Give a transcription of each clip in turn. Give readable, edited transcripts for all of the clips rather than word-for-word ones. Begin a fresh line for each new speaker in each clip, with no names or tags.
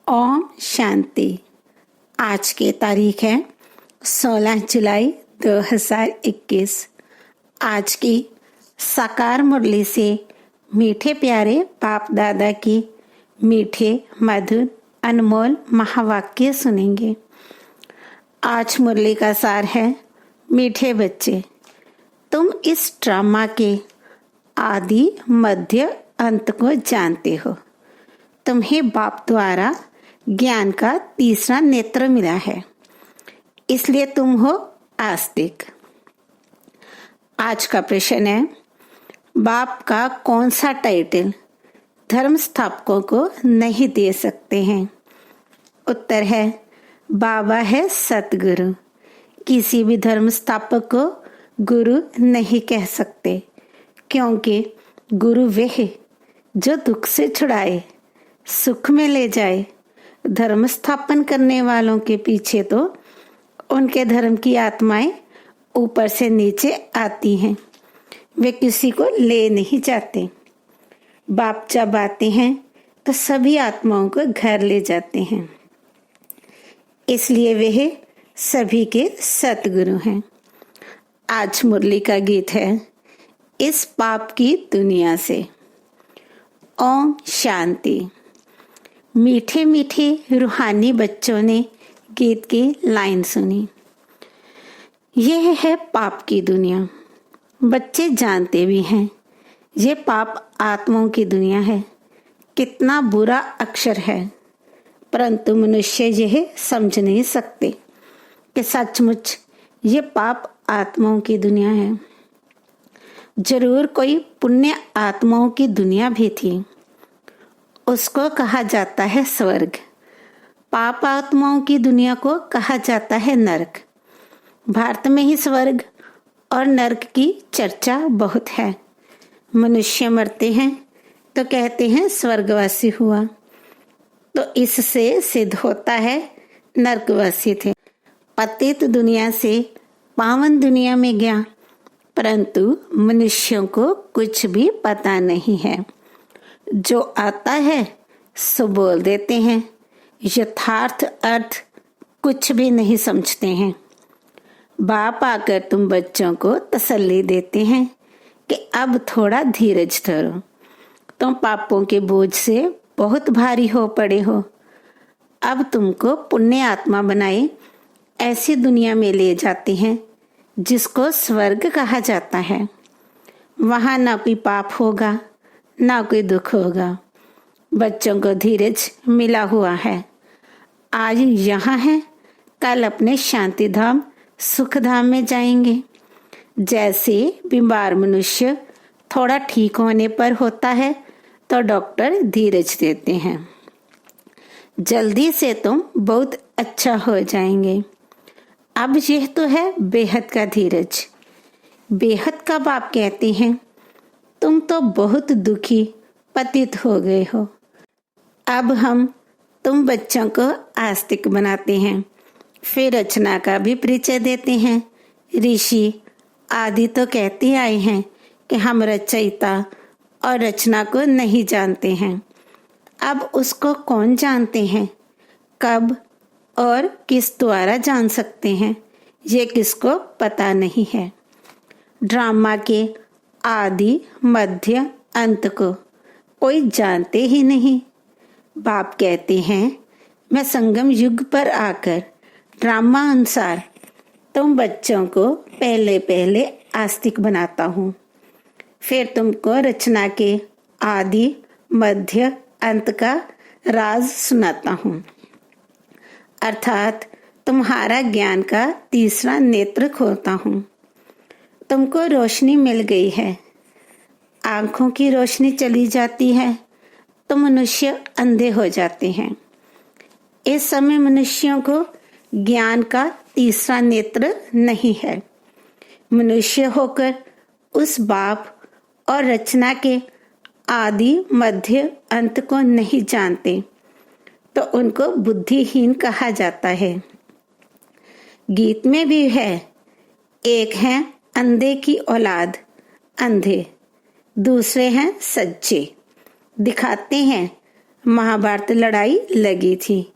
ओम शांति। आज की तारीख है 16 जुलाई 2021। आज की साकार मुरली से मीठे प्यारे बाप दादा की मीठे मधुर अनमोल महावाक्य सुनेंगे। आज मुरली का सार है, मीठे बच्चे, तुम इस ड्रामा के आदि मध्य अंत को जानते हो। तुम्हें बाप द्वारा ज्ञान का तीसरा नेत्र मिला है, इसलिए तुम हो आस्तिक। आज का प्रश्न है, बाप का कौन सा टाइटल धर्म स्थापकों को नहीं दे सकते हैं? उत्तर है, बाबा है सतगुरु। किसी भी धर्म स्थापक को गुरु नहीं कह सकते, क्योंकि गुरु वह जो दुख से छुड़ाए, सुख में ले जाए। धर्म स्थापन करने वालों के पीछे तो उनके धर्म की आत्माएं ऊपर से नीचे आती हैं, वे किसी को ले नहीं जाते। बाप जब आते हैं तो सभी आत्माओं को घर ले जाते हैं, इसलिए वे सभी के सतगुरु हैं। आज मुरली का गीत है, इस पाप की दुनिया से। ओम शांति। मीठे मीठे रूहानी बच्चों ने गीत की लाइन सुनी। यह है पाप की दुनिया। बच्चे जानते भी हैं ये पाप आत्माओं की दुनिया है, कितना बुरा अक्षर है, परंतु मनुष्य यह समझ नहीं सकते कि सचमुच ये पाप आत्माओं की दुनिया है। जरूर कोई पुण्य आत्माओं की दुनिया भी थी, उसको कहा जाता है स्वर्ग। पाप आत्माओं की दुनिया को कहा जाता है नरक। भारत में ही स्वर्ग और नरक की चर्चा बहुत है। मनुष्य मरते हैं तो कहते हैं स्वर्गवासी हुआ, तो इससे सिद्ध होता है नरकवासी थे। पतित दुनिया से पावन दुनिया में गया, परंतु मनुष्यों को कुछ भी पता नहीं है। जो आता है सो बोल देते हैं, यथार्थ अर्थ कुछ भी नहीं समझते हैं। बाप आकर तुम बच्चों को तसल्ली देते हैं कि अब थोड़ा धीरज धरो, तुम पापों के बोझ से बहुत भारी हो पड़े हो। अब तुमको पुण्य आत्मा बनाए ऐसी दुनिया में ले जाते हैं जिसको स्वर्ग कहा जाता है। वहां ना कोई पाप होगा, ना कोई दुख होगा। बच्चों को धीरज मिला हुआ है। आज यहाँ है, कल अपने शांति धाम सुख धाम में जाएंगे। जैसे बीमार मनुष्य थोड़ा ठीक होने पर होता है तो डॉक्टर धीरज देते हैं, जल्दी से तुम बहुत अच्छा हो जाएंगे। अब यह तो है बेहद का धीरज। बेहद का बाप कहते हैं, तुम तो बहुत दुखी पतित हो गए हो। अब हम तुम बच्चों को आस्तिक बनाते हैं, फिर रचना का भी परिचय देते हैं। ऋषि आदि तो कहते आए हैं कि हम रचयिता और रचना को नहीं जानते हैं। अब उसको कौन जानते हैं? कब और किस द्वारा जान सकते हैं, ये किसको पता नहीं है। ड्रामा के आदि मध्य अंत को कोई जानते ही नहीं। बाप कहते हैं, मैं संगम युग पर आकर ड्रामा अनुसार तुम बच्चों को पहले पहले आस्तिक बनाता हूँ, फिर तुमको रचना के आदि मध्य अंत का राज सुनाता हूँ। अर्थात तुम्हारा ज्ञान का तीसरा नेत्र खोलता हूँ। तुमको रोशनी मिल गई है, आंखों की रोशनी चली जाती है तो मनुष्य अंधे हो जाते हैं। इस समय मनुष्यों को ज्ञान का तीसरा नेत्र नहीं है। मनुष्य होकर उस बाप और रचना के आदि मध्य अंत को नहीं जानते, तो उनको बुद्धिहीन कहा जाता है। गीत में भी है, एक है अंधे की औलाद, अंधे, दूसरे हैं सच्चे, दिखाते हैं महाभारत लड़ाई लगी थी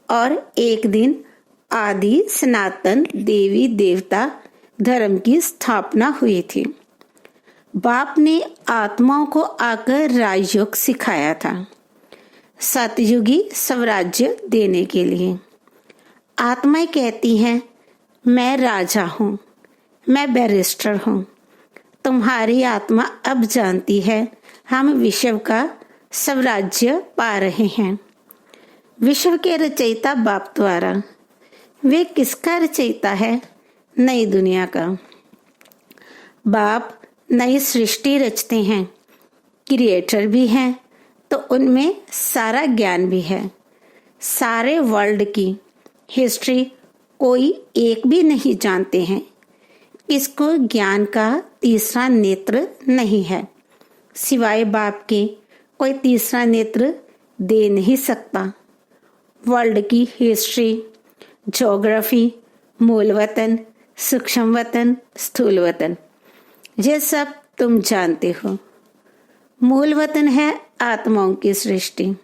और एक दिन आदि सनातन देवी देवता धर्म की स्थापना हुई थी। बाप ने आत्माओं को आकर राजयोग सिखाया था, सतयुगी स्वराज्य देने के लिए। आत्माएं कहती हैं, मैं राजा हूँ, मैं बैरिस्टर हूँ। तुम्हारी आत्मा अब जानती है हम विश्व का स्वराज्य पा रहे हैं, विश्व के रचयिता बाप द्वारा। वे किसका रचयिता है? नई दुनिया का। बाप नई सृष्टि रचते हैं, क्रिएटर भी हैं, तो उनमें सारा ज्ञान भी है। सारे वर्ल्ड की हिस्ट्री कोई एक भी नहीं जानते हैं। किसको ज्ञान का तीसरा नेत्र नहीं है, सिवाय बाप के कोई तीसरा नेत्र दे नहीं सकता। वर्ल्ड की हिस्ट्री, ज्योग्राफी, मूल वतन, सूक्ष्म वतन, स्थूल वतन, ये सब तुम जानते हो। मूल वतन है आत्माओं की सृष्टि।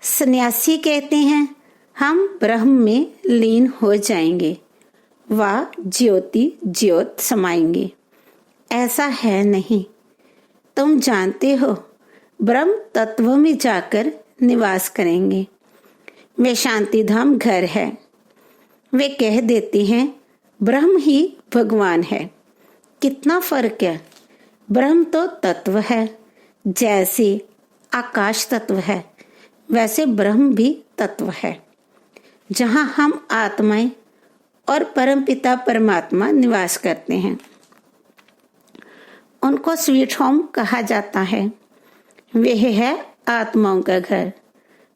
सन्यासी कहते हैं हम ब्रह्म में लीन हो जाएंगे, व ज्योति ज्योत समाएंगे। ऐसा है नहीं। तुम जानते हो ब्रह्म तत्व में जाकर निवास करेंगे। वे शांति धाम घर है। वे कह देते हैं ब्रह्म ही भगवान है। कितना फर्क है। ब्रह्म तो तत्व है, जैसे आकाश तत्व है वैसे ब्रह्म भी तत्व है, जहां हम आत्माएं और परमपिता परमात्मा निवास करते हैं। उनको स्वीट होम कहा जाता है। वह है आत्माओं का घर।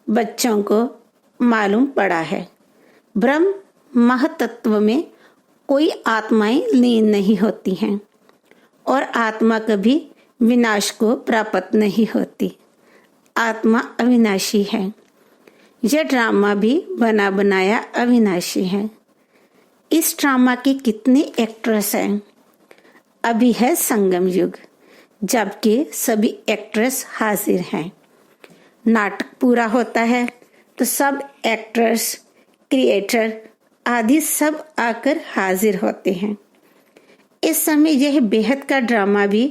बच्चों को मालूम पड़ा है ब्रह्म महतत्व में कोई आत्माएं लीन नहीं होती हैं और आत्मा कभी विनाश को प्राप्त नहीं होती। आत्मा अविनाशी है। यह ड्रामा भी बना बनाया अविनाशी है। इस ड्रामा के कितने एक्ट्रेस हैं। अभी है संगम युग, जबकि सभी एक्ट्रेस हाजिर हैं। नाटक पूरा होता है तो सब एक्टर्स, क्रिएटर आदि सब आकर हाजिर होते हैं। इस समय यह बेहद का ड्रामा भी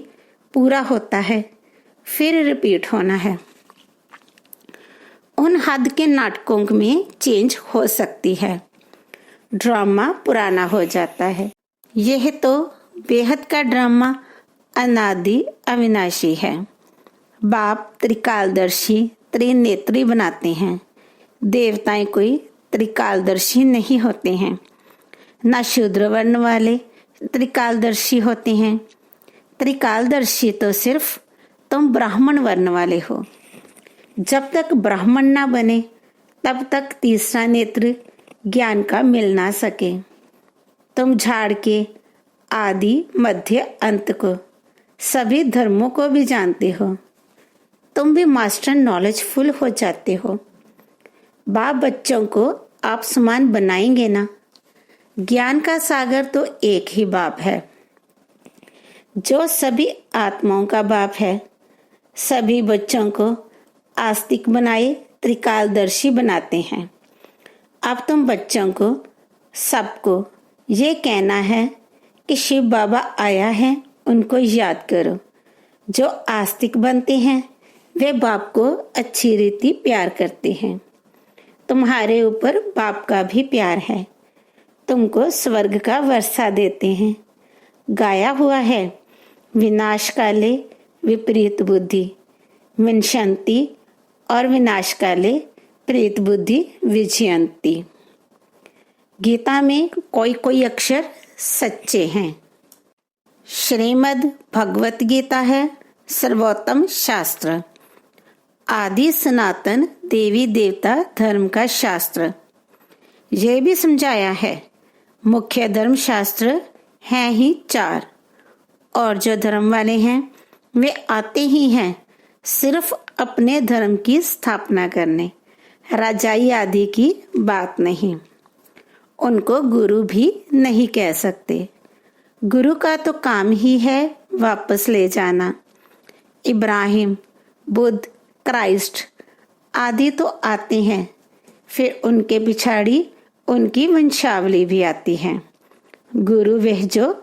पूरा होता है, फिर रिपीट होना है। उन हद के नाटकों में चेंज हो सकती है, ड्रामा पुराना हो जाता है। यह तो बेहद का ड्रामा अनादि अविनाशी है। बाप त्रिकालदर्शी त्रिनेत्री बनाते हैं। देवताएं कोई त्रिकालदर्शी नहीं होते हैं, न शूद्र वर्ण वाले त्रिकालदर्शी होते हैं। त्रिकालदर्शी तो सिर्फ तुम ब्राह्मण वर्ण वाले हो। जब तक ब्राह्मण ना बने तब तक तीसरा नेत्र ज्ञान का मिल ना सके। तुम झाड़ के आदि मध्य अंत को, सभी धर्मों को भी जानते हो। तुम भी मास्टर नॉलेजफुल हो जाते हो। बाप बच्चों को आप समान बनाएंगे ना। ज्ञान का सागर तो एक ही बाप है, जो सभी आत्माओं का बाप है। सभी बच्चों को आस्तिक बनाए त्रिकालदर्शी बनाते हैं। अब तुम बच्चों को सबको ये कहना है कि शिव बाबा आया है, उनको याद करो। जो आस्तिक बनते हैं वे बाप को अच्छी रीति प्यार करते हैं। तुम्हारे ऊपर बाप का भी प्यार है। तुमको स्वर्ग का वर्षा देते हैं। गाया हुआ है, विनाश काले विपरीत बुद्धि विनशंति और विनाश काले प्रीत बुद्धि विजयंती। गीता में कोई कोई अक्षर सच्चे हैं। श्रीमद् भगवत गीता है सर्वोत्तम शास्त्र, आदि सनातन देवी देवता धर्म का शास्त्र। यह भी समझाया है मुख्य धर्म शास्त्र हैं ही 4, और जो धर्म वाले हैं वे आते ही हैं सिर्फ अपने धर्म की स्थापना करने, राजाई आदि की बात नहीं। उनको गुरु भी नहीं कह सकते। गुरु का तो काम ही है वापस ले जाना। इब्राहिम, बुद्ध, क्राइस्ट आदि तो आते हैं, फिर उनके पिछाड़ी उनकी वंशावली भी आती है। गुरु वह जो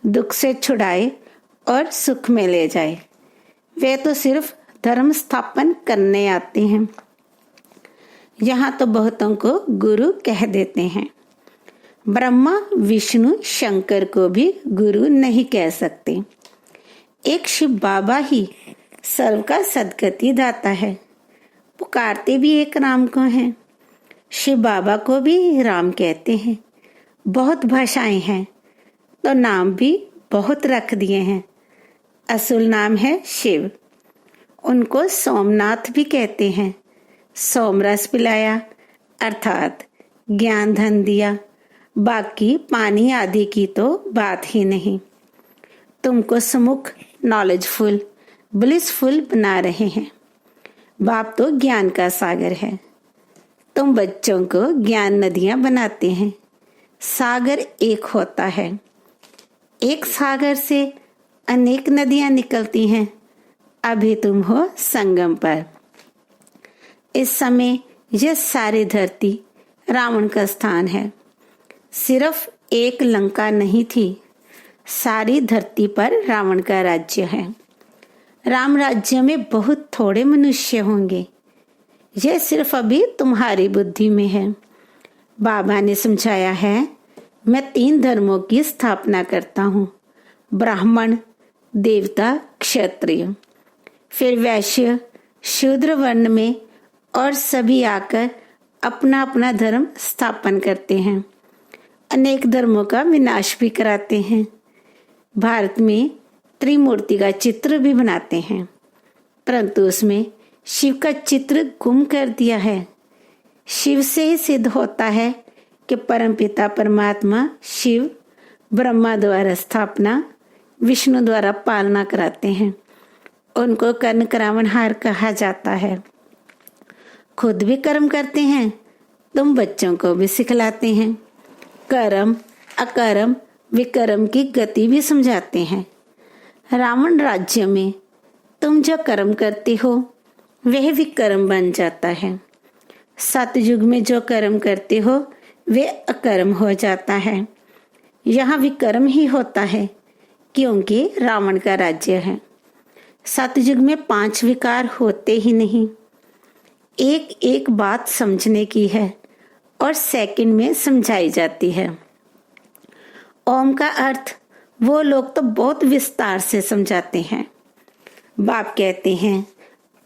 दुख से छुड़ाए और सुख में ले जाए, वे तो सिर्फ धर्म स्थापन करने आते हैं। यहाँ तो बहुतों को गुरु कह देते हैं। ब्रह्मा विष्णु शंकर को भी गुरु नहीं कह सकते। एक शिव बाबा ही सर्व का सदगति दाता है। पुकारते भी एक राम को हैं। शिव बाबा को भी राम कहते हैं। बहुत भाषाएं हैं तो नाम भी बहुत रख दिए हैं। असुल नाम है शिव। उनको सोमनाथ भी कहते हैं। सोमरस पिलाया अर्थात ज्ञान धन दिया, बाकी पानी आदि की तो बात ही नहीं। तुमको सुमुख, नॉलेजफुल, ब्लिसफुल बना रहे हैं। बाप तो ज्ञान का सागर है। तुम बच्चों को ज्ञान नदियां बनाते हैं। सागर एक होता है। एक सागर से अनेक नदियां निकलती हैं। अभी तुम हो संगम पर। इस समय यह सारी धरती रावण का स्थान है। सिर्फ एक लंका नहीं थी, सारी धरती पर रावण का राज्य है। राम राज्य में बहुत थोड़े मनुष्य होंगे। यह सिर्फ अभी तुम्हारी बुद्धि में है। बाबा ने समझाया है, मैं 3 धर्मों की स्थापना करता हूँ, ब्राह्मण, देवता, क्षत्रिय। फिर वैश्य, शूद्र वर्ण में और सभी आकर अपना अपना धर्म स्थापन करते हैं। अनेक धर्मों का विनाश भी कराते हैं। भारत में त्रिमूर्ति का चित्र भी बनाते हैं, परंतु उसमें शिव का चित्र गुम कर दिया है। शिव से ही सिद्ध होता है कि परमपिता परमात्मा शिव ब्रह्मा द्वारा स्थापना, विष्णु द्वारा पालना कराते हैं। उनको कर्ण करावनहार कहा जाता है। खुद भी कर्म करते हैं, तुम बच्चों को भी सिखलाते हैं। कर्म, अकर्म, विकर्म की गति भी समझाते हैं। रावण राज्य में तुम जो कर्म करते हो वह विकर्म बन जाता है। सतयुग में जो कर्म करते हो वे अकर्म हो जाता है। यहाँ विकर्म ही होता है क्योंकि रावण का राज्य है। सतयुग में 5 विकार होते ही नहीं। एक एक बात समझने की है और सेकंड में समझाई जाती है। ओम का अर्थ वो लोग तो बहुत विस्तार से समझाते हैं। बाप कहते हैं,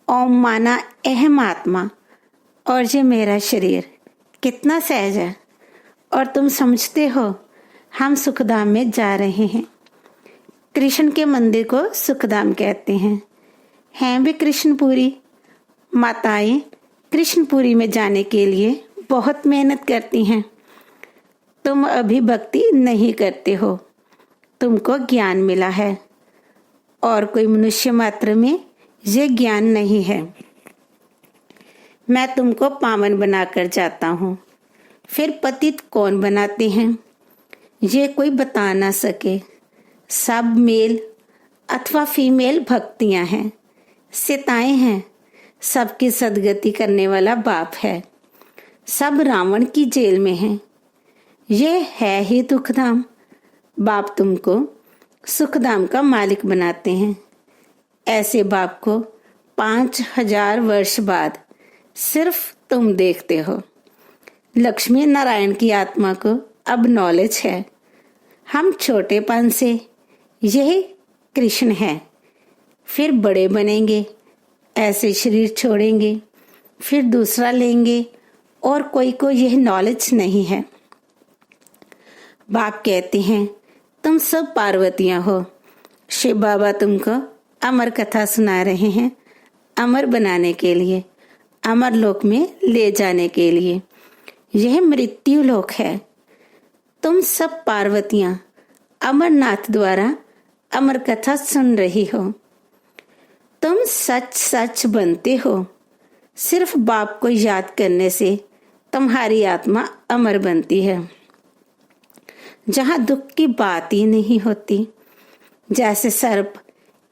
ओम माना अहम आत्मा और ये मेरा शरीर कितना सहज है। और तुम समझते हो हम सुखधाम में जा रहे हैं। कृष्ण के मंदिर को सुखधाम कहते हैं भी कृष्णपुरी। माताएं कृष्णपुरी में जाने के लिए बहुत मेहनत करती हैं। तुम अभी भक्ति नहीं करते हो, तुमको ज्ञान मिला है और कोई मनुष्य मात्र में ये ज्ञान नहीं है। मैं तुमको पावन बनाकर जाता हूँ। फिर पतित कौन बनाते हैं ये कोई बता ना सके। सब मेल अथवा फीमेल भक्तियां हैं, सीताएं हैं। सबकी सदगति करने वाला बाप है। सब रावण की जेल में हैं। ये है ही दुखधाम। बाप तुमको सुखधाम का मालिक बनाते हैं। ऐसे बाप को 5000 वर्ष बाद सिर्फ तुम देखते हो। लक्ष्मी नारायण की आत्मा को अब नॉलेज है। हम छोटेपन से यही कृष्ण है, फिर बड़े बनेंगे, ऐसे शरीर छोड़ेंगे, फिर दूसरा लेंगे और कोई को यह नॉलेज नहीं है। बाप कहते हैं, तुम सब पार्वतियां हो। शिव बाबा तुमको अमर कथा सुना रहे हैं, अमर बनाने के लिए, अमर लोक में ले जाने के लिए। यह मृत्यु लोक है। तुम सब पार्वतियां अमरनाथ द्वारा अमर कथा सुन रही हो। तुम सच सच बनते हो। सिर्फ बाप को याद करने से तुम्हारी आत्मा अमर बनती है। जहाँ दुख की बात ही नहीं होती। जैसे सर्प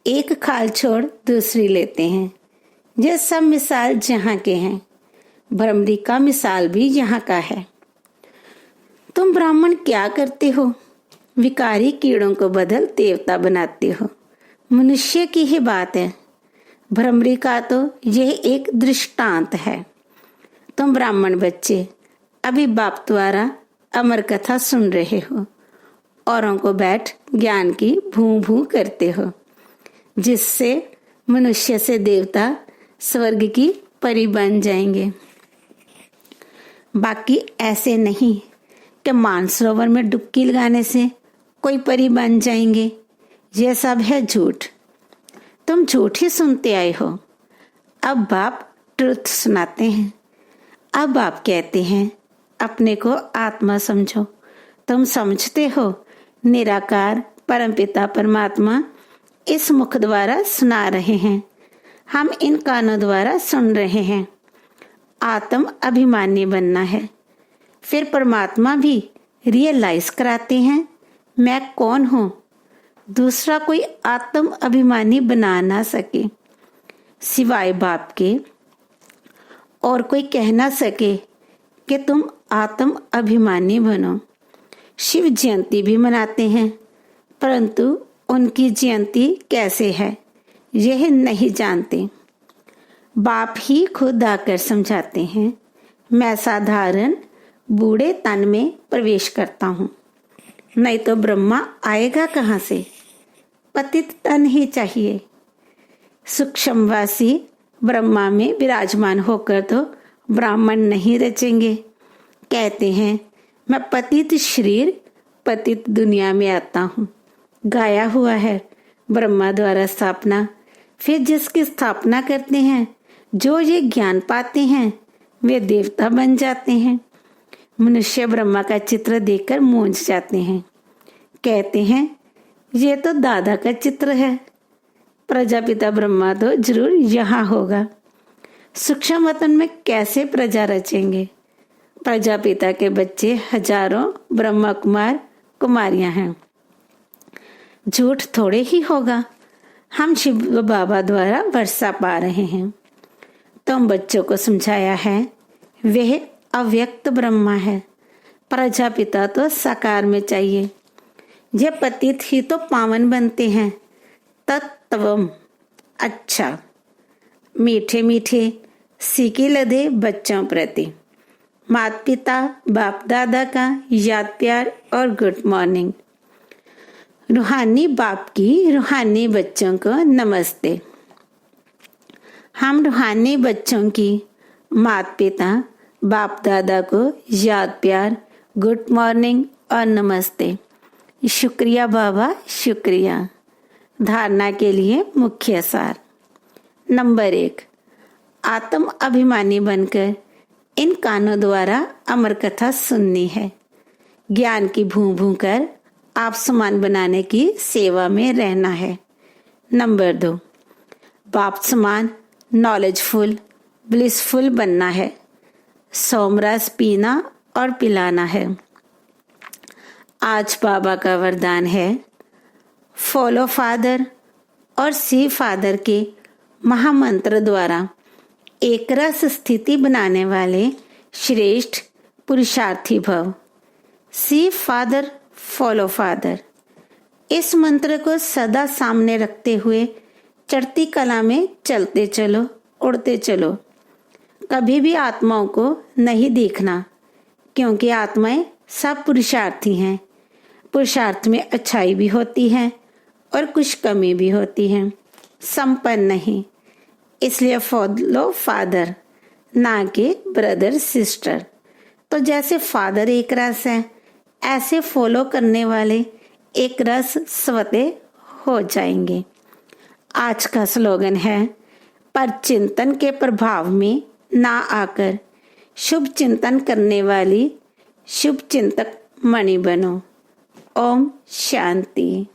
एक खाल छोड़ दूसरी लेते हैं, ये सब मिसाल जहाँ के हैं, भ्रमरी का मिसाल भी यहाँ का है। तुम ब्राह्मण क्या करते हो? विकारी कीड़ों को बदल देवता बनाते हो। मनुष्य की ही बात है। भ्रमरी का तो यह एक दृष्टांत है। तुम ब्राह्मण बच्चे अभी बाप द्वारा अमर कथा सुन रहे हो, औरों को बैठ ज्ञान की भूं भूं करते हो, जिससे मनुष्य से देवता स्वर्ग की परी बन जाएंगे। बाकी ऐसे नहीं कि मानसरोवर में डुबकी लगाने से कोई परी बन जाएंगे। यह सब है झूठ। तुम झूठ ही सुनते आए हो। अब बाप ट्रुथ सुनाते हैं। अब बाप कहते हैं अपने को आत्मा समझो। तुम समझते हो निराकार परमपिता परमात्मा इस मुख द्वारा सुना रहे हैं, हम इन कानों द्वारा सुन रहे हैं। आत्म अभिमानी बनना है। फिर परमात्मा भी रियलाइज कराते हैं मैं कौन हूं। दूसरा कोई आत्म अभिमानी बना ना सके सिवाय बाप के, और कोई कह ना सके कि तुम आत्म अभिमानी बनो। शिव जयंती भी मनाते हैं, परंतु उनकी जयंती कैसे है यह नहीं जानते। बाप ही खुद आकर समझाते हैं मैं साधारण बूढ़े तन में प्रवेश करता हूँ, नहीं तो ब्रह्मा आएगा कहाँ से? पतित तन ही चाहिए। सूक्ष्मवासी ब्रह्मा में विराजमान होकर तो ब्राह्मण नहीं रचेंगे। कहते हैं मैं पतित शरीर पतित दुनिया में आता हूँ। गाया हुआ है ब्रह्मा द्वारा स्थापना। फिर जिसकी स्थापना करते हैं, जो ये ज्ञान पाते हैं, वे देवता बन जाते हैं। मनुष्य ब्रह्मा का चित्र देखकर मूंझ जाते हैं। कहते हैं ये तो दादा का चित्र है। प्रजापिता ब्रह्मा तो जरूर यहाँ होगा। सूक्ष्म वतन में कैसे प्रजा रचेंगे? प्रजापिता के बच्चे हजारों ब्रह्मा कुमार कुमारियां हैं। झूठ थोड़े ही होगा। हम शिव बाबा द्वारा वर्षा पा रहे हैं। तुम बच्चों को समझाया है वह अव्यक्त ब्रह्मा है। प्रजापिता तो साकार में चाहिए। ये पतित ही तो पावन बनते हैं। तत्वम अच्छा मीठे मीठे सीखे लदे बच्चों प्रति माता पिता बाप दादा का याद प्यार और गुड मॉर्निंग। रूहानी बाप की रूहानी बच्चों को नमस्ते। हम रूहानी बच्चों की माता पिता बाप दादा को याद प्यार गुड मॉर्निंग और नमस्ते। शुक्रिया बाबा शुक्रिया। धारणा के लिए मुख्य सार। नंबर 1, आत्म अभिमानी बनकर इन कानों द्वारा अमर कथा सुननी है। ज्ञान की भूं भूं कर आप समान बनाने की सेवा में रहना है। नंबर 2, बाप समान नॉलेजफुल ब्लिसफुल बनना है। सोमरस पीना और पिलाना है। आज बाबा का वरदान है फॉलो फादर और सी फादर के महामंत्र द्वारा एक रस स्थिति बनाने वाले श्रेष्ठ पुरुषार्थी भव। सी फादर फॉलो फादर, इस मंत्र को सदा सामने रखते हुए चढ़ती कला में चलते चलो, उड़ते चलो। कभी भी आत्माओं को नहीं देखना, क्योंकि आत्माएं सब पुरुषार्थी हैं। पुरुषार्थ में अच्छाई भी होती है और कुछ कमी भी होती है, संपन्न नहीं। इसलिए फॉलो फादर ना कि ब्रदर सिस्टर। तो जैसे फादर एक रस है, ऐसे फॉलो करने वाले एक रस स्वते हो जाएंगे। आज का स्लोगन है पर चिंतन के प्रभाव में ना आकर शुभ चिंतन करने वाली शुभ चिंतक मणि बनो। ओम शांति।